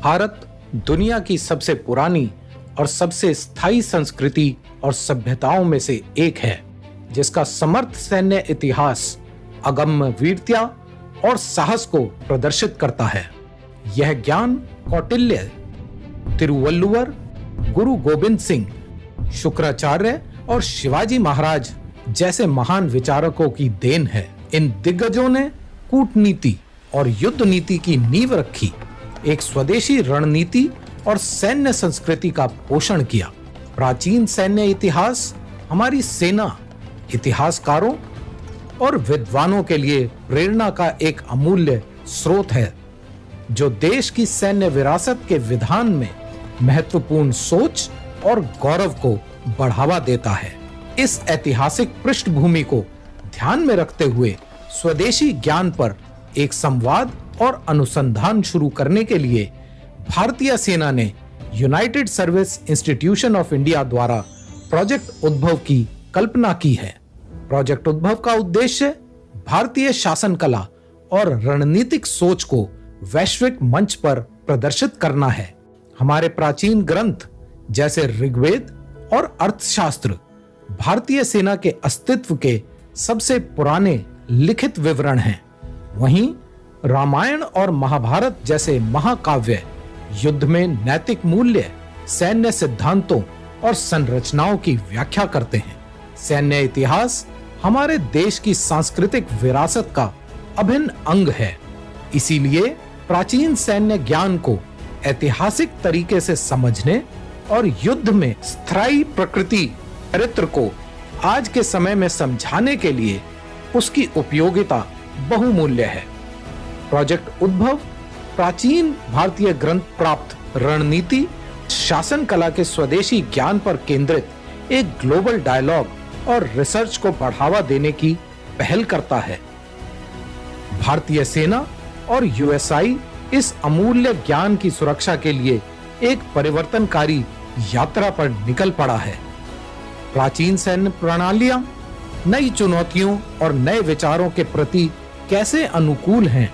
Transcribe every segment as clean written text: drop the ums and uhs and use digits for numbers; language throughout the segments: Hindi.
भारत दुनिया की सबसे पुरानी और सबसे स्थायी संस्कृति और सभ्यताओं में से एक है, जिसका समर्थ सैन्य इतिहास अगम्य वीरता और साहस को प्रदर्शित करता है। यह ज्ञान कौटिल्य, तिरुवल्लुवर, गुरु गोविंद सिंह, शुक्राचार्य और शिवाजी महाराज जैसे महान विचारकों की देन है। इन दिग्गजों ने कूटनीति और युद्ध नीति की नींव रखी, एक स्वदेशी रणनीति और सैन्य संस्कृति का पोषण किया। प्राचीन सैन्य इतिहास हमारी सेना, इतिहासकारों और विद्वानों के लिए प्रेरणा का एक अमूल्य स्रोत है, जो देश की सैन्य विरासत के विधान में महत्वपूर्ण सोच और गौरव को बढ़ावा देता है। इस ऐतिहासिक पृष्ठभूमि को ध्यान में रखते हुए स्वदेशी ज्ञान पर एक संवाद और अनुसंधान शुरू करने के लिए भारतीय सेना ने United service institution of India द्वारा प्रोजेक्ट उद्भव की कल्पना की है। प्रोजेक्ट उद्भव का उद्देश्य भारतीय शासन कला और रणनीतिक सोच को वैश्विक मंच पर प्रदर्शित करना है। हमारे प्राचीन ग्रंथ जैसे ऋग्वेद और अर्थशास्त्र भारतीय सेना के अस्तित्व के सबसे पुराने लिखित विवरण हैं। वहीं रामायण और महाभारत जैसे महाकाव्य युद्ध में नैतिक मूल्य, सैन्य सिद्धांतों और संरचनाओं की व्याख्या करते हैं। सैन्य इतिहास हमारे देश की सांस्कृतिक विरासत का अभिन्न अंग है। इसीलिए प्राचीन सैन्य ज्ञान को ऐतिहासिक तरीके से समझने और युद्ध में स्थायी प्रकृति चरित्र को आज के समय में समझाने के लिए उसकी उपयोगिता बहुमूल्य है। प्रोजेक्ट उद्भव प्राचीन भारतीय ग्रंथ प्राप्त रणनीति, शासन कला के स्वदेशी ज्ञान पर केंद्रित एक ग्लोबल डायलॉग और रिसर्च को बढ़ावा देने की पहल करता है। भारतीय सेना और यूएसआई इस अमूल्य ज्ञान की सुरक्षा के लिए एक परिवर्तनकारी यात्रा पर निकल पड़ा है। प्राचीन सैन्य प्रणालियां नई चुनौतियों और नए विचारों के प्रति कैसे अनुकूल हैं,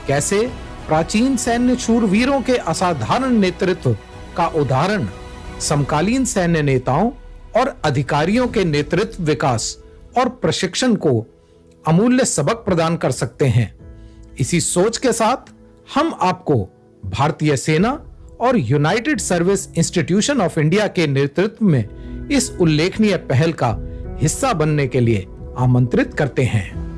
कैसे प्राचीन सैन्य शूरवीरों के असाधारण नेतृत्व का उदाहरण समकालीन सैन्य नेताओं और अधिकारियों के नेतृत्व विकास और प्रशिक्षण को अमूल्य सबक प्रदान कर सकते हैं। इसी सोच के साथ हम आपको भारतीय सेना और United service institution of India के नेतृत्व में इस उल्लेखनीय पहल का हिस्सा बनने के लिए आमंत्रित करते हैं।